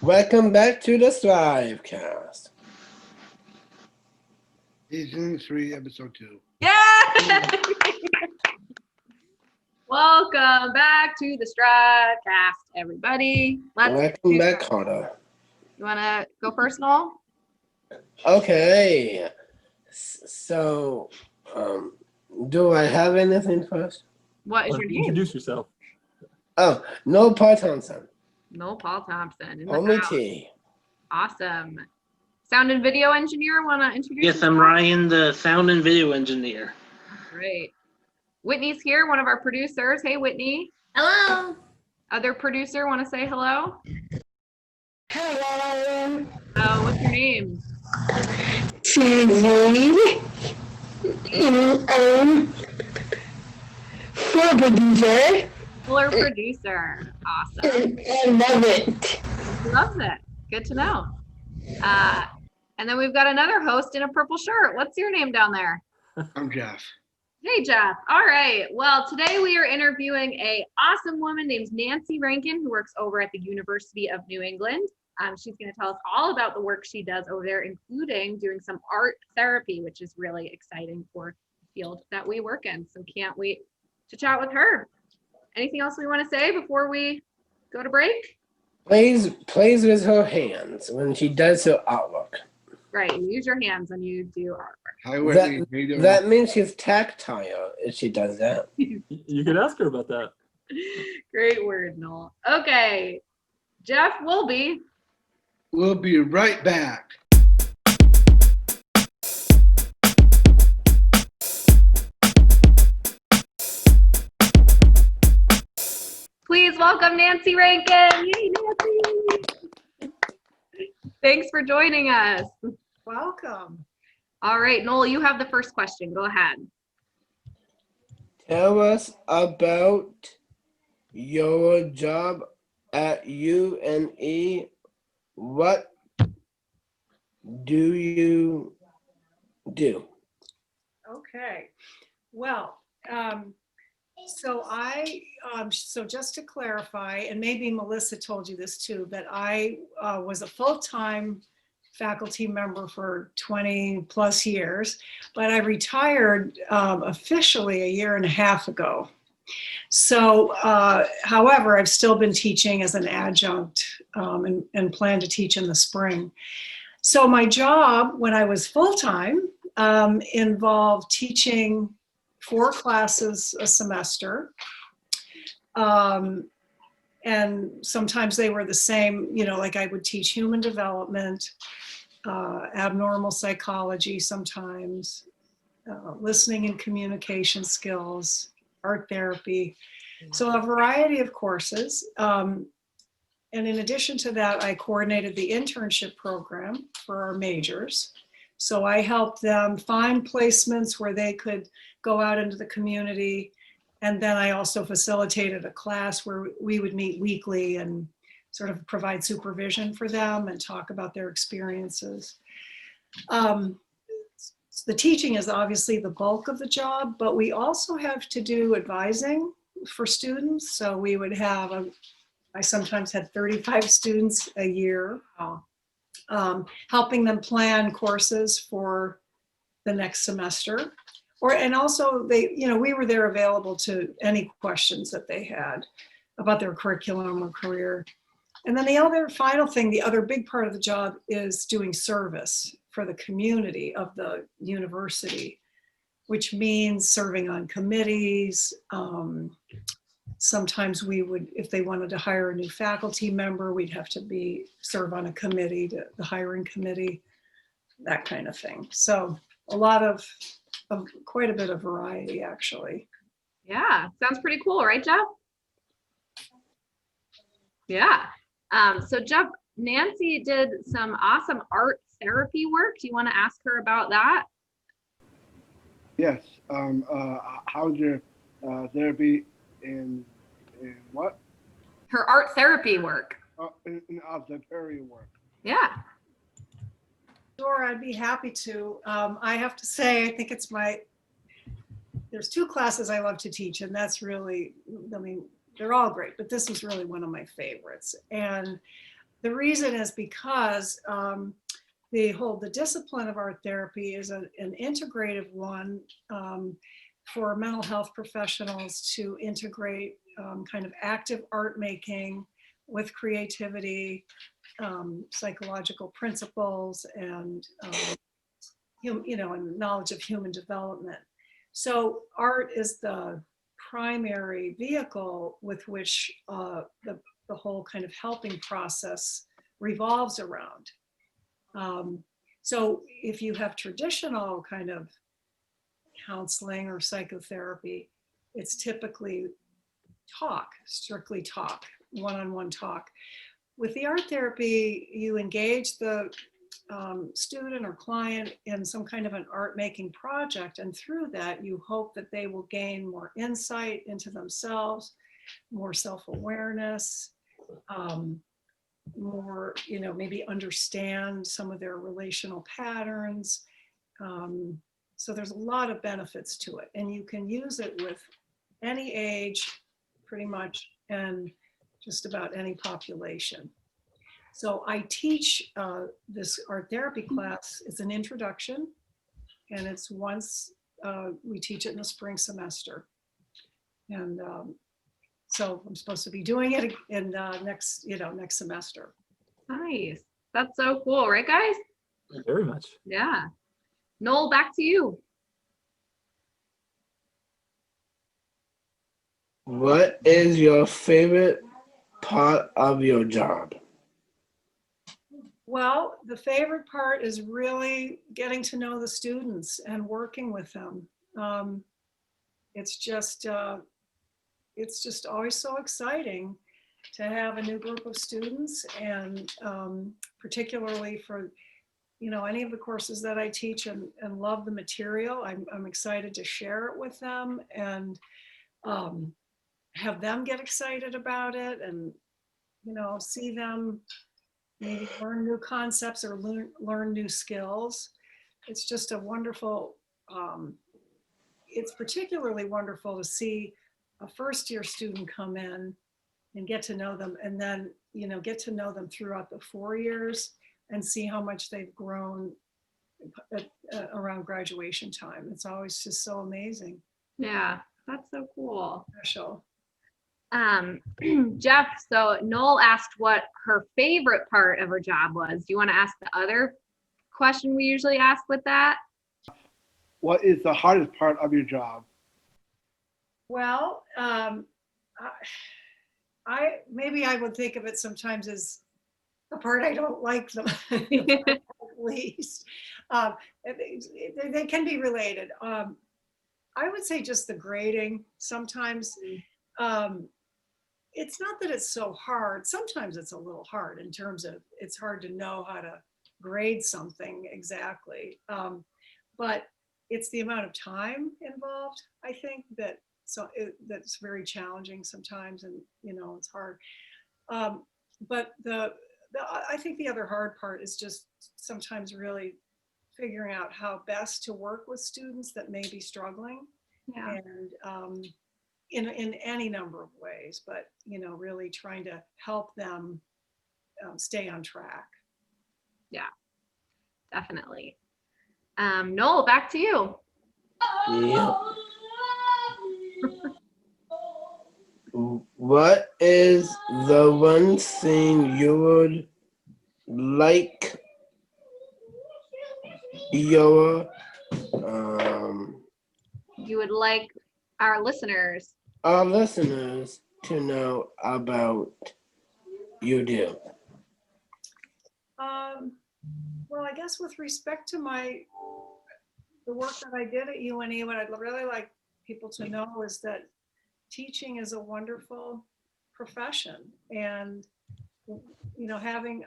Welcome back to the STRIVECast. Season 3, Episode 2. Yeah! Welcome back to the STRIVECast, everybody. Welcome back, Carter. You want to go first, Noel? Okay. So, do I have anything first? What is your name? Introduce yourself. Oh, no Paul Thompson. No, Paul Thompson. In the Only house. T. Awesome. Sound and video engineer, want to introduce Yes, yourself? I'm Ryan, the sound and video engineer. Great. Whitney's here, one of our producers. Hey, Whitney. Hello. Other producer, want to say hello? Hello. Oh, what's your name? Susie. For producer. Fuller producer. Awesome. I love it. Loves it. Good to know. And then we've got another host in a purple shirt. What's your name down there? I'm Jeff. Hey, Jeff. All right. Well, today we are interviewing a awesome woman named Nancy Rankin, who works over at the University of New England. She's going to tell us all about the work she does over there, including doing some art therapy, which is really exciting for the field that we work in. So can't wait to chat with her. Anything else we want to say before we go to break? Plays with her hands when she does her artwork. Right. You use your hands when you do artwork. Hi, Whitney. How you doing? That means she's tactile if she does that. You could ask her about that. Great word, Noel. Okay. Jeff Wilby. We'll be right back. Please welcome Nancy Rankin. Yay, Nancy. Thanks for joining us. Welcome. All right, Noel, you have the first question. Go ahead. Tell us about your job at UNE. What do you do? Okay. Well, so just to clarify, and maybe Melissa told you this too, but I was a full-time faculty member for 20 plus years, but I retired officially a year and a half ago. So, however, I've still been teaching as an adjunct and plan to teach in the spring. So my job when I was full-time involved teaching 4 classes a semester. And sometimes they were the same, like I would teach human development, abnormal psychology sometimes, listening and communication skills, art therapy. So a variety of courses. And in addition to that, I coordinated the internship program for our majors. So I helped them find placements where they could go out into the community. And then I also facilitated a class where we would meet weekly and sort of provide supervision for them and talk about their experiences. The teaching is obviously the bulk of the job, but we also have to do advising for students. So we would have, I sometimes had 35 students a year, helping them plan courses for the next semester. And also we were there available to any questions that they had about their curriculum or career. And then the other big part of the job is doing service for the community of the university, which means serving on committees. Sometimes we would, if they wanted to hire a new faculty member, we'd have to serve on a committee, the hiring committee, that kind of thing. So a lot of quite a bit of variety, actually. Yeah, sounds pretty cool, right, Jeff? Yeah. So Jeff, Nancy did some awesome art therapy work. Do you want to ask her about that? Yes. How's your therapy in what? Her art therapy work. In the therapy work. Yeah. Sure, I'd be happy to. I have to say, I think it's there's two classes I love to teach, and that's really, I mean, they're all great, but this is really one of my favorites. And the reason is because the discipline of art therapy is an integrative one for mental health professionals to integrate kind of active art making with creativity, psychological principles, and and knowledge of human development. So art is the primary vehicle with which the whole kind of helping process revolves around. So if you have traditional kind of counseling or psychotherapy, it's typically strictly talk, one-on-one talk. With the art therapy, you engage the student or client in some kind of an art making project, and through that you hope that they will gain more insight into themselves, more self-awareness, more, maybe understand some of their relational patterns. So there's a lot of benefits to it, and you can use it with any age pretty much, and just about any population. So I teach this art therapy class. It's an introduction, and it's once we teach it in the spring semester. And so I'm supposed to be doing it in next semester. Nice. That's so cool, right, guys? Very much. Yeah. Noel, back to you. What is your favorite part of your job? Well, the favorite part is really getting to know the students and working with them. It's just always so exciting to have a new group of students, and particularly for any of the courses that I teach and love the material. I'm excited to share it with them and have them get excited about it, and see them maybe learn new concepts or learn new skills. It's just a wonderful, it's particularly wonderful to see a first year student come in and get to know them, and then get to know them throughout the 4 years and see how much they've grown around graduation time. It's always just so amazing. Yeah, that's so cool. Special. Jeff, so Noel asked what her favorite part of her job was. Do you want to ask the other question we usually ask with that? What is the hardest part of your job? Well, maybe I would think of it sometimes as the part I don't like the least. They can be related. I would say just the grading. Sometimes it's not that it's so hard. Sometimes it's a little hard in terms of it's hard to know how to grade something exactly. But it's the amount of time involved, I think, that's very challenging sometimes, and it's hard. But I think the other hard part is just sometimes really figuring out how best to work with students that may be struggling. Yeah. And in any number of ways, but really trying to help them stay on track. Yeah, definitely. Noel, back to you. Yeah. What is the one thing you would like your You would like our listeners. our listeners to know about you do? Well, I guess with respect to the work that I did at UNE, what I'd really like people to know is that teaching is a wonderful profession, and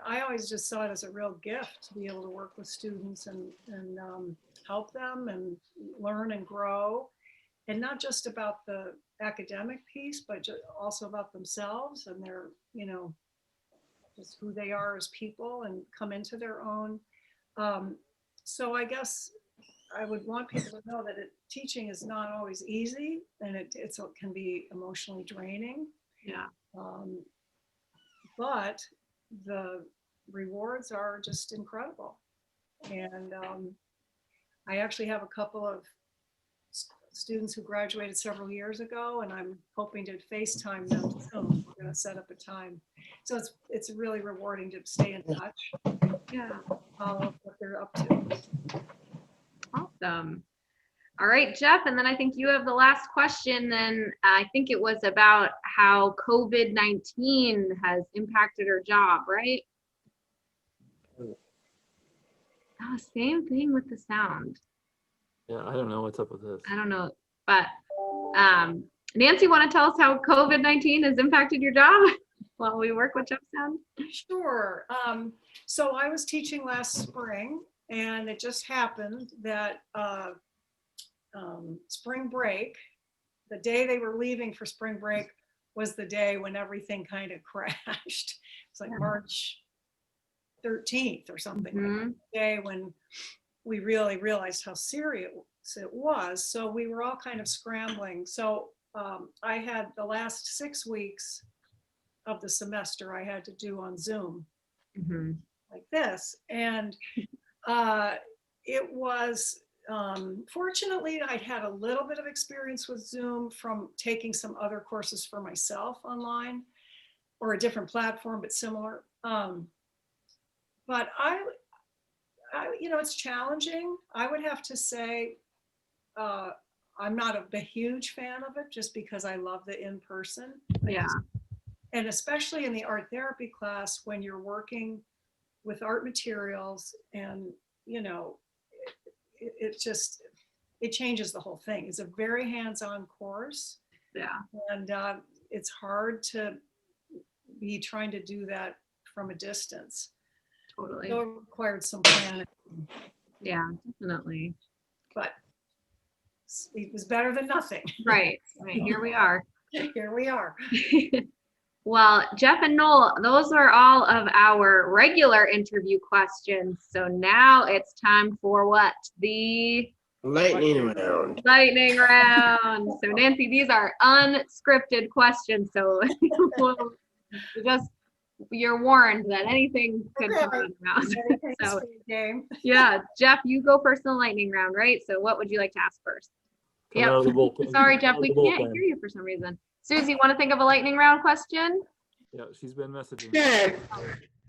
I always just saw it as a real gift to be able to work with students and help them and learn and grow, and not just about the academic piece, but also about themselves and their, just who they are as people and come into their own. So I guess I would want people to know that teaching is not always easy, and it can be emotionally draining. Yeah. But the rewards are just incredible. And I actually have a couple of students who graduated several years ago, and I'm hoping to FaceTime them soon. We're going to set up a time. So it's really rewarding to stay in touch. Yeah. Follow what they're up to. Awesome. All right, Jeff, and then I think you have the last question. Then I think it was about how COVID-19 has impacted her job, right? Oh, same thing with the sound. Yeah, I don't know what's up with this. I don't know, but Nancy, want to tell us how COVID-19 has impacted your job while we work with Jeff Sound? Sure. So I was teaching last spring, and it just happened that spring break, the day they were leaving for spring break was the day when everything kind of crashed. It's like March 13th or something, like the day when we really realized how serious it was. So we were all kind of scrambling. So I had the last 6 weeks of the semester I had to do on Zoom like this. And it was, fortunately, I'd had a little bit of experience with Zoom from taking some other courses for myself online, or a different platform, but similar. But I, it's challenging. I would have to say, I'm not a huge fan of it, just because I love the in-person. Yeah. And especially in the art therapy class, when you're working with art materials, and it changes the whole thing. It's a very hands-on course. Yeah. And it's hard to be trying to do that from a distance. Totally. So it required some planning. Yeah, definitely. But it was better than nothing. Right. Here we are. Here we are. Well, Jeff and Noel, those are all of our regular interview questions. So now it's time for what? The Lightning round. lightning round. So Nancy, these are unscripted questions. So you're warned that anything could come out of your mouth. So Game. yeah, Jeff, you go first in the lightning round, right? So what would you like to ask first? Coming out of the bullpen. Sorry, Jeff, Out of we the can't bullpen. hear you for some reason. Susie, want to think of a lightning round question? Yeah, she's been messaging. Sure.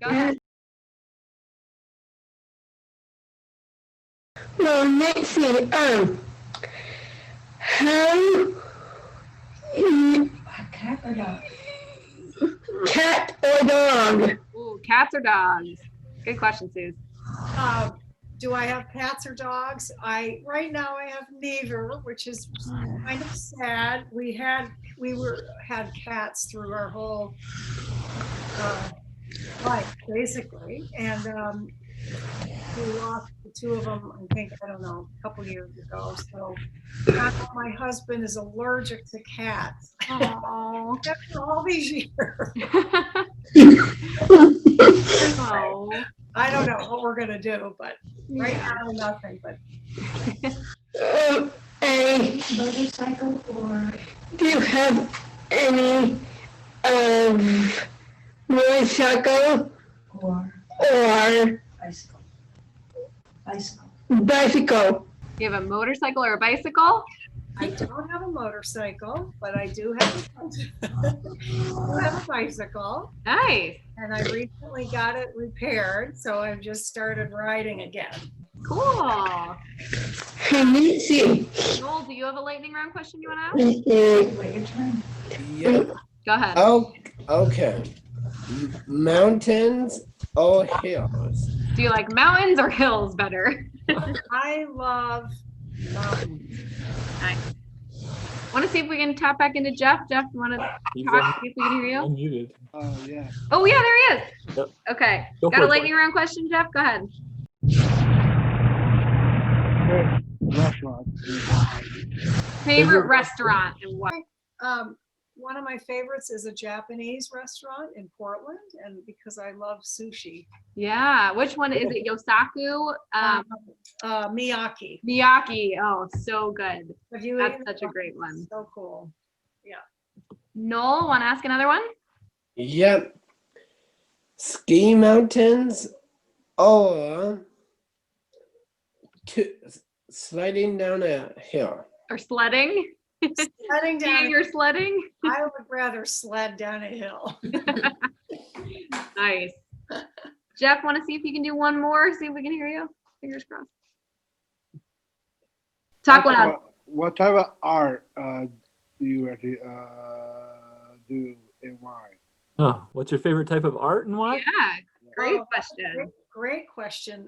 Go ahead. Well, Nancy, cat or dog? Ooh, cats or dogs? Good question, Suze. Do I have cats or dogs? Right now I have neither, which is kind of sad. We had cats through our whole life, basically, and we lost the two of them, I think, I don't know, a couple years ago. So my husband is allergic to cats. Oh. After all these years. Oh. I don't know what we're gonna do, but right now nothing. But A motorcycle, or do you have any motorcycle or bicycle? Bicycle. You have a motorcycle or a bicycle? I don't have a motorcycle, but I do have a bicycle. Nice. And I recently got it repaired, so I've just started riding again. Cool. Hey, Nancy. Noel, do you have a lightning round question you want to ask? Yeah. Go ahead. Oh, okay. Mountains or hills? Do you like mountains or hills better? I love mountains. Nice. Want to see if we can tap back into Jeff? Jeff, you want to He's talk? See if we can hear you? unmuted. Oh, yeah. Oh yeah, there he is. Yep. Okay. Go Got for a it, lightning round question, Jeff? Go ahead. Restaurant. Favorite restaurant and what? one of my favorites is a Japanese restaurant in Portland, and because I love sushi. Yeah. Which one is it? Yosaku? Miyaki. Miyaki. Oh, so good. Have you That's eaten such it? a great one. So cool. Noel, want to ask another one? Yep. Ski mountains or sliding down a hill. Or sledding? Sledding down. You're sledding? I would rather sled down a hill. Nice. Jeff, want to see if you can do one more? See if we can hear you. Fingers crossed. Talk loud. What type of art do you actually do and why? Oh, what's your favorite type of art and why? Yeah, great Oh, question. Great question.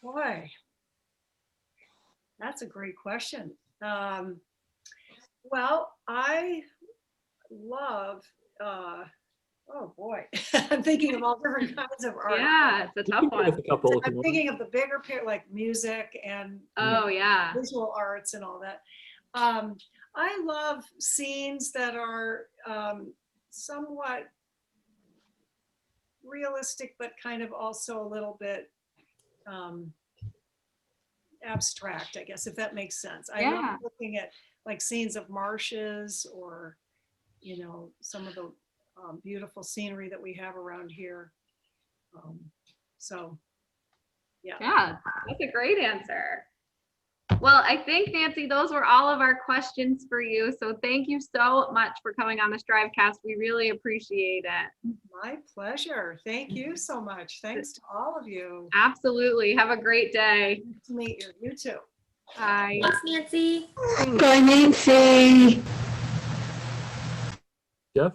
Boy, that's a great question. Well, I love, oh boy, I'm thinking of all different kinds of art. Yeah, it's a tough With one. a couple if you I'm want. thinking of the bigger picture, like music and Oh, yeah. visual arts and all that. I love scenes that are somewhat realistic, but kind of also a little bit abstract, I guess, if that makes sense. I Yeah. love looking at like scenes of marshes or, you know, some of the beautiful scenery that we have around here. So, yeah. Yeah, that's a great answer. Well, I think, Nancy, those were all of our questions for you. So thank you so much for coming on the STRIVEcast. We really appreciate it. My pleasure. Thank you so much. Thanks to all of you. Absolutely. Have a great day. Nice to meet you. You too. Bye. Thanks, Nancy. Bye, Nancy. Jeff?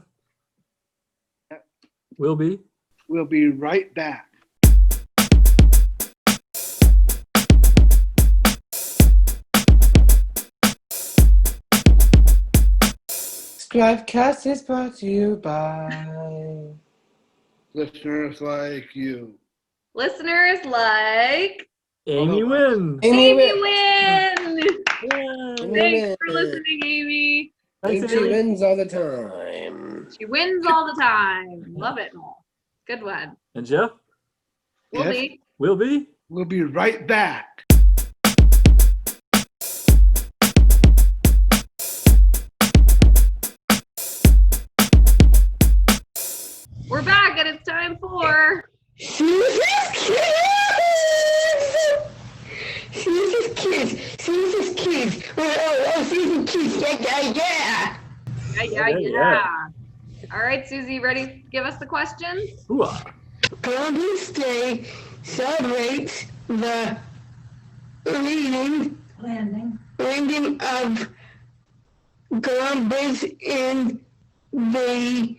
Will be. We'll be right back. STRIVEcast is brought to you by Listeners like you. Listeners like Amy Wynn. Amy Wynn. Wynn. Yay. Thanks for listening, Amy. Thanks, She Amy. wins all the time. She wins all the time. Love it, Noel. Good one. And Jeff? Will Yes. be. Will be. We'll be right back. We're back and it's time for Susies Kids. Susies Kids. Oh, Susies Kids. Yeah. yeah. All right, Susie, ready to give us the question? Hooah. Columbus Day celebrates the landing of Columbus in the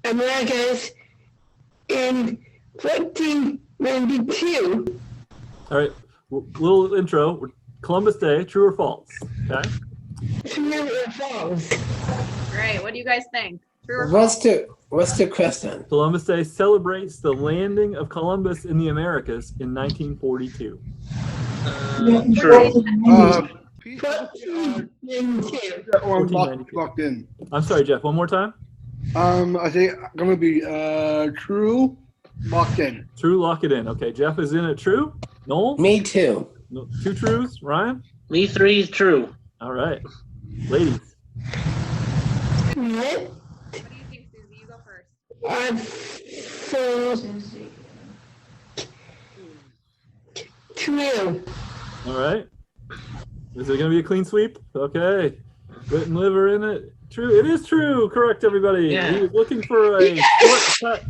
Americas in 1492. All right. Little intro. Columbus Day, true or false? Okay. True or false? All right, what do you guys think? True or false? What's the question? Columbus Day celebrates the landing of Columbus in the Americas in 1942. True. Pete, 1492. that one 1492. locked in. I'm sorry, Jeff. One more time. I think I'm gonna be true, locked in. True, lock it in. Okay, Jeff is in it. True. Noel? Me too. No, two truths. Ryan? Me three, true. All right. Ladies. What? What do you think, Susie? You go first. So true. All right. Is it going to be a clean sweep? Okay. Wit and liver in it. True. It is true. Correct, everybody. Yeah. He was looking for a shortcut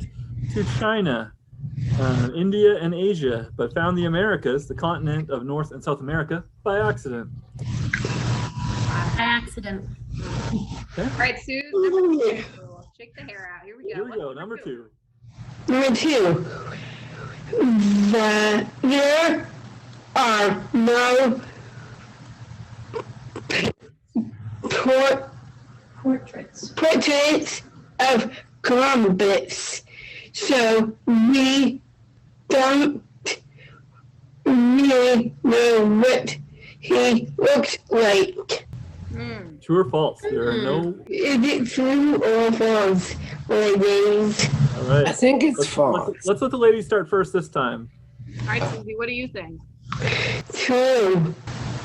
to China, India, and Asia, but found the Americas, the continent of North and South America, by accident. Accident. All right, Susie, shake the hair out. Here we go. Here we What's go. Number two. Number two. There are no portraits of Columbus, so we don't really know what he looks like. True or false? There are no. Is it true or false, ladies? All right. I think it's false. Let's let the ladies start first this time. All right, Susie, what do you think? True.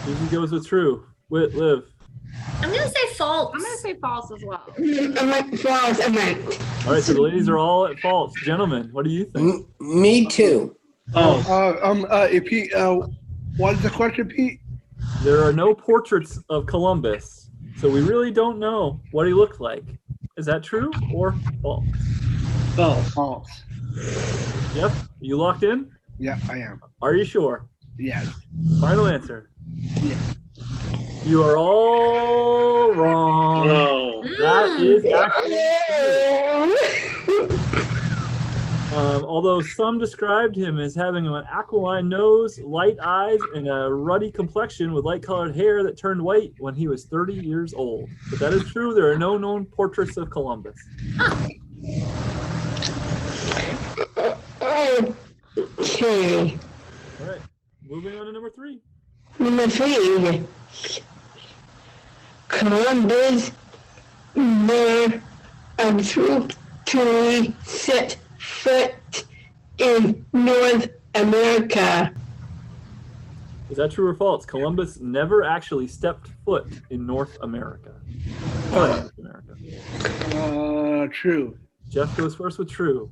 Susie goes with true. Liv. I'm gonna say false. I'm gonna say false as well. I meant false. I meant. All right, so the ladies are all at false. Gentlemen, what do you think? Me too. Oh, Pete, what is the question, Pete? There are no portraits of Columbus, so we really don't know what he looked like. Is that true or false? false. False. Jeff, you locked in? Yeah, I am. Are you sure? Yes. Final answer. Yeah. You are all wrong. No. That is actually although some described him as having an aquiline nose, light eyes, and a ruddy complexion with light-colored hair that turned white when he was 30 years old. But that is true. There are no known portraits of Columbus. Okay. All right, moving on to number 3. Number 3. Columbus never truly set foot in North America. Is that true or false? Columbus never actually stepped foot in North America. North America. True. Jeff goes first with true.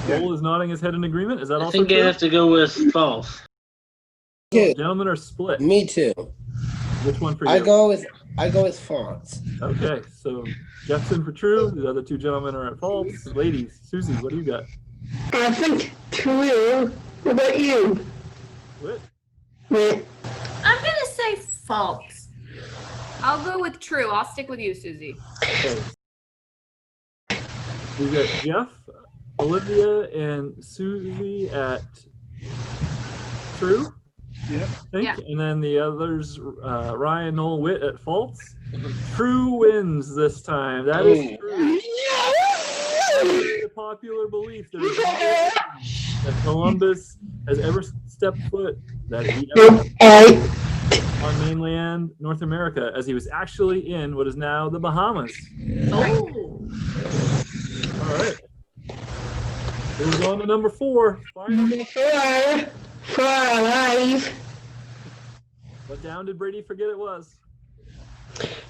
Noel is nodding his head in agreement. Is that I also think true? I have to go with false. Two. Gentlemen are split. Me too. Which one for you? I go with false. Okay, so Jeff's in for true. The other two gentlemen are at false. Ladies, Susie, what do you got? I think true. What about you? What? What? I'm gonna say false. I'll go with true. I'll stick with you, Susie. Okay. We've got Jeff, Olivia, and Susie at true. Yep. I think. Yeah. And then the others, Ryan, Noel, Witt at false. True wins this time. That is true. The popular belief there is no way that Columbus has ever stepped foot on mainland North America, as he was actually in what is now the Bahamas. Oh. All right. Moves on to number 4. Final. Number 4. 4 alive. What down did Brady forget it was?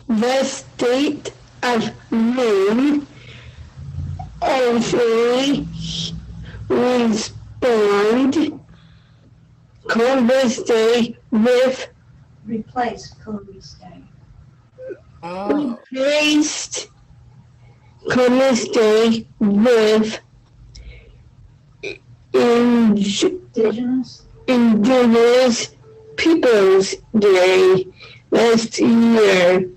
The state of Maine also respond Columbus Day with Replace Columbus Day. Oh. replaced Columbus Day with Indigenous. Indigenous Peoples Day last year.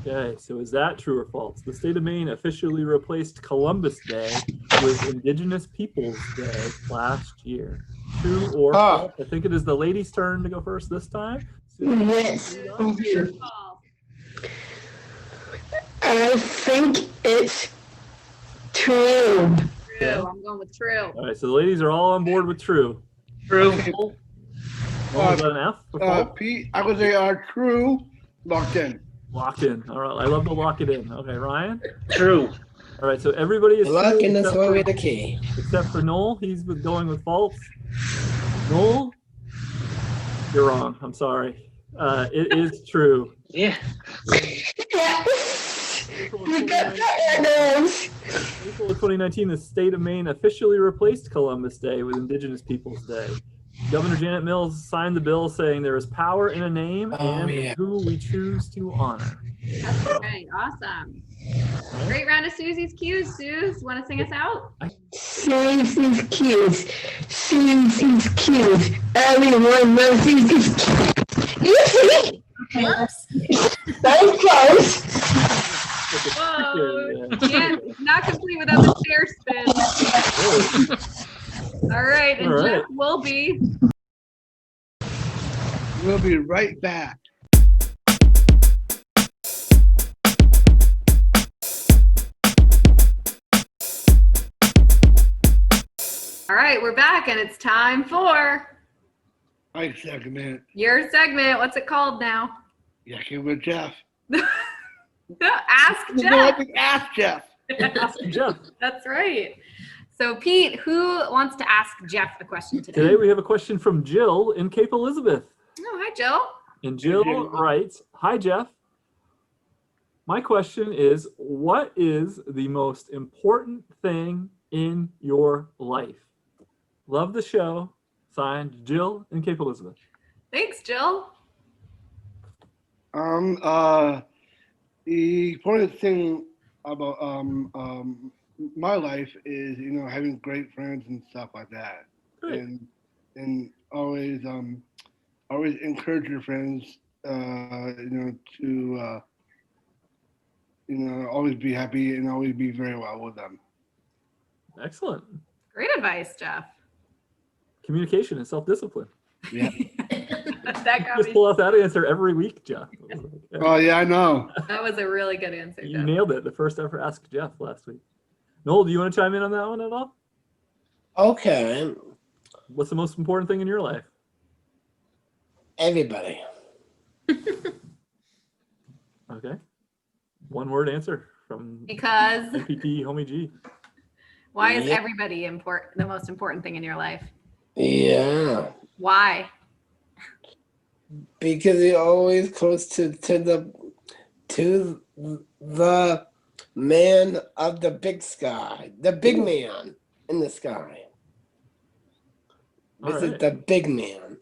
Okay, so is that true or false? The state of Maine officially replaced Columbus Day with Indigenous Peoples Day last year. True or false? I think it is the ladies' turn to go first this time. Yes. False. I think it's true. True. I'm going with true. All right, so the ladies are all on board with true. True. Noel, is that an F for false? Pete, I would say true. Locked in. Locked in. All right, I love to lock it in. Okay, Ryan? True. All right, so everybody is Lock in true the throw the key. except for Noel. He's going with false. Noel, you're wrong. I'm sorry. It is true. Yeah. April of 2019, the state of Maine officially replaced Columbus Day with Indigenous Peoples Day. Governor Janet Mills signed the bill saying there is power in a name and who we choose to honor. Okay, awesome. Great round of Susie's Q. Suze, want to sing us out? Susie's Q. Susie's Q. Everyone loves Susie's Q. You see? Whoops. That was close. Whoa. Yeah, not complete without the chair spin. All right, and All right. Jeff will be. We'll be right back. All right, we're back, and it's time for My segment. your segment. What's it called now? Yakking with Jeff. Ask No, Jeff. ask Jeff. Ask Jeff. That's right. So Pete, who wants to ask Jeff a question today? Today we have a question from Jill in Cape Elizabeth. Oh, hi, Jill. And Jill Jill. writes, "Hi, Jeff. My question is, what is the most important thing in your life? Love the show. Signed, Jill in Cape Elizabeth." Thanks, Jill. The important thing about my life is, you know, having great friends and stuff like that. Great. And always always encourage your friends, you know, to you know, always be happy and always be very well with them. Excellent. Great advice, Jeff. Communication and self-discipline. Yeah. That got Just me. pull out that answer every week, Jeff. Oh yeah, I know. That was a really good answer, You Jeff. nailed it. The first ever Ask Jeff last week. Noel, do you want to chime in on that one at all? Okay, What's the most important thing in your life? everybody. Okay. One word answer from Because NPT Homie G. why is Yeah. everybody the most important thing in your life? Yeah, Why? because you're always close to the man of the big sky, the big man in the sky. All This is right. the big man.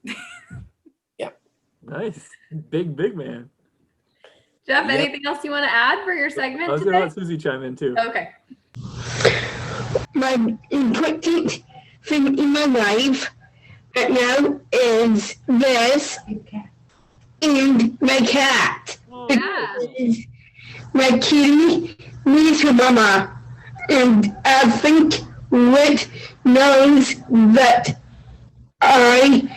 Nice. Big man. Jeff, Yep. anything else you want to add for your I segment was going to today? let Susie chime in too. Okay. My important thing in my life right now is this You can. and my cat. Oh, Yeah. Because my kitty needs her mama. And I think Whit knows that I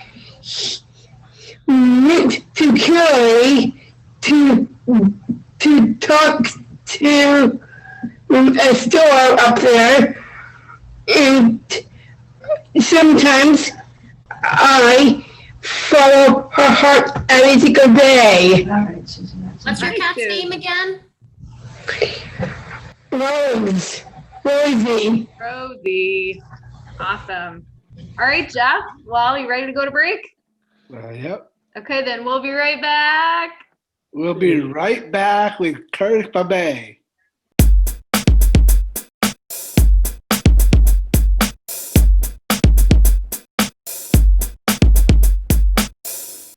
went to Curry to talk to a store up there, and sometimes I follow her heart every single day. All right, Susan. What's your Nice, cat's dude. name again? Rosie. Rosie. Awesome. All right, Jeff. Well, you ready to go to break? Yep. Okay, then we'll be right back. We'll be right back with Curtis Babay.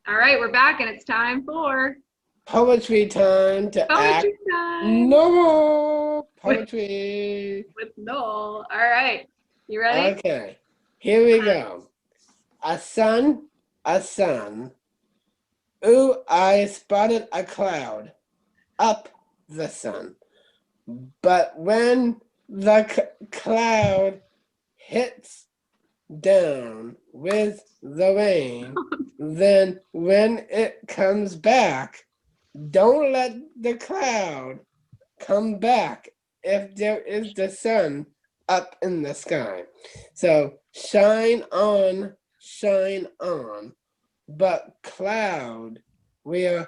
All right, we're back, and it's time for Poetry time to act. poetry time No poetry. with Noel. All right, you ready? Okay, here we go. A sun. Ooh, I spotted a cloud up the sun. But when the cloud hits down with the rain, then when it comes back, don't let the cloud come back if there is the sun up in the sky. So shine on, but cloud will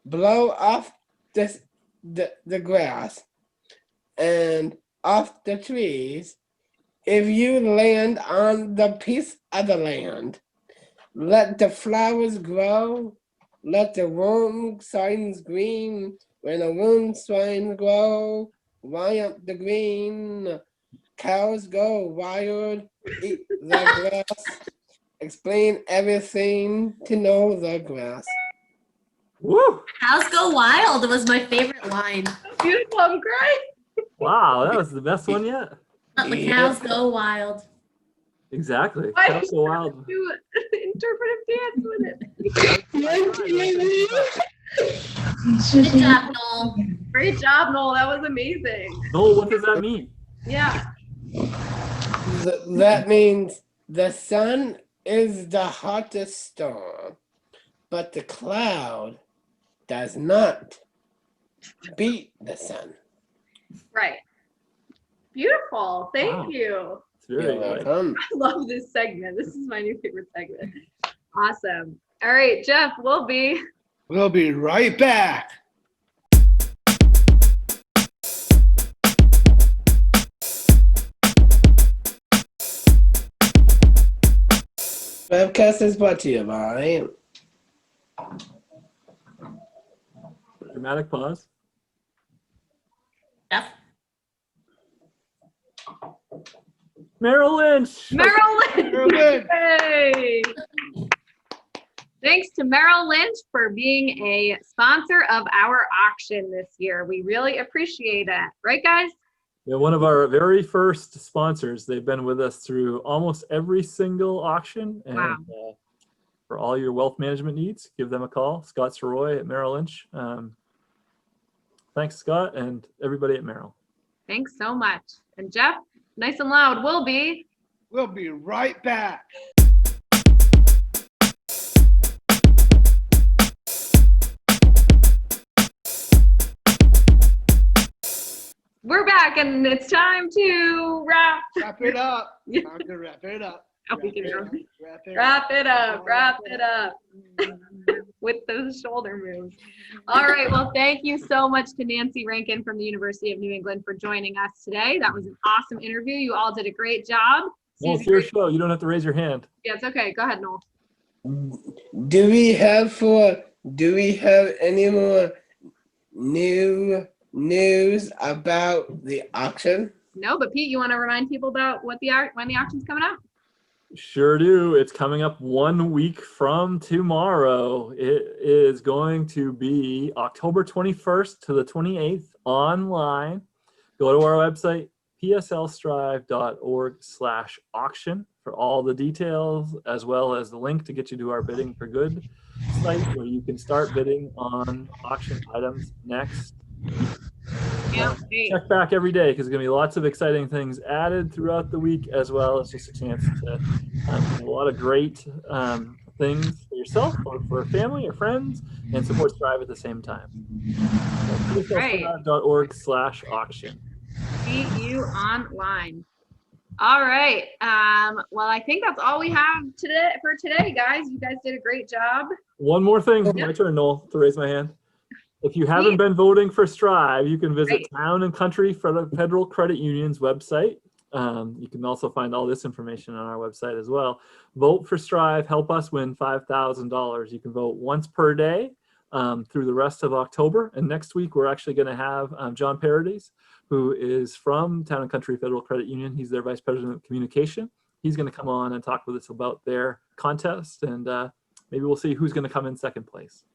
blow off the grass and off the trees. If you land on the piece of the land, let the flowers grow, let the warm signs green. When the warm signs grow, why up the green? Cows go wild, eat the grass. Explain everything to know the grass. Woo! Cows Go Wild was my favorite line. Beautiful, I'm crying. Wow, that was the best one yet. Let the Yeah. cows go wild. Exactly. Why Cows Go Wild. do interpretive dance with it. Good job, Noel. Great job, Noel. That was amazing. Noel, what does that mean? Yeah. That means the sun is the hottest star, but the cloud does not beat the sun. Right. Beautiful. Thank Wow. you. It's very You're like, welcome. I love this segment. This is my new favorite segment. Awesome. All right, Jeff, we'll be We'll be right back. STRIVECast is brought to you by Dramatic pause. Jeff? Merrill Lynch. Merrill Lynch. Merrill Lynch. Hey. Thanks to Merrill Lynch for being a sponsor of our auction this year. We really appreciate it. Right, guys? They're one of our very first sponsors. They've been with us through almost every single auction. And Wow. For all your wealth management needs, give them a call. Scott Soroy at Merrill Lynch. Thanks, Scott, and everybody at Merrill. Thanks so much. And Jeff, nice and loud, will be. We'll be right back. We're back, and it's time to wrap. Wrap it up. Time to wrap it up. Oh, we can Wrap it up. wrap it up with those shoulder moves. All right, well, thank you so much to Nancy Rankin from the University of New England for joining us today. That was an awesome interview. You all did a great job. Well, it's your show. You don't have to raise your hand. Yeah, it's okay. Go ahead, Noel. Do we have any more new news about the auction? No, but Pete, you want to remind people about when the auction's coming up? Sure do. It's coming up 1 week from tomorrow. It is going to be October 21st to the 28th online. Go to our website, pslstrive.org/auction for all the details, as well as the link to get you to our Bidding for Good site where you can start bidding on auction items next. Yeah. Check back every day because there's going to be lots of exciting things added throughout the week, as well as just a chance to do a lot of great things for yourself or for family or friends and support Strive at the same time. pslstrive.org/auction. See you online. All right. Well, I think that's all we have today, guys. You guys did a great job. One more thing. My turn, Noel, to raise my hand. If you haven't been voting for Strive, you can visit Town and Country Federal Credit Union's website. You can also find all this information on our website as well. Vote for Strive. Help us win $5,000. You can vote once per day through the rest of October. And next week, we're actually going to have John Paradis, who is from Town and Country Federal Credit Union. He's their Vice President of Communication. He's going to come on and talk with us about their contest. And maybe we'll see who's going to come in second place.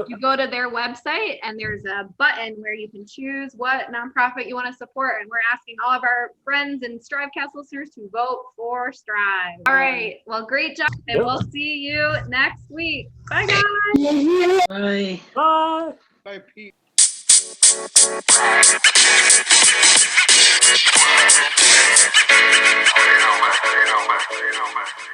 You go to their website and there's a button where you can choose what nonprofit you want to support. And we're asking all of our friends and STRIVEcast listeners to vote for Strive. All right. Well, great job. And we'll see you next week. Bye, guys. Bye. Bye. Bye, Pete. Bye.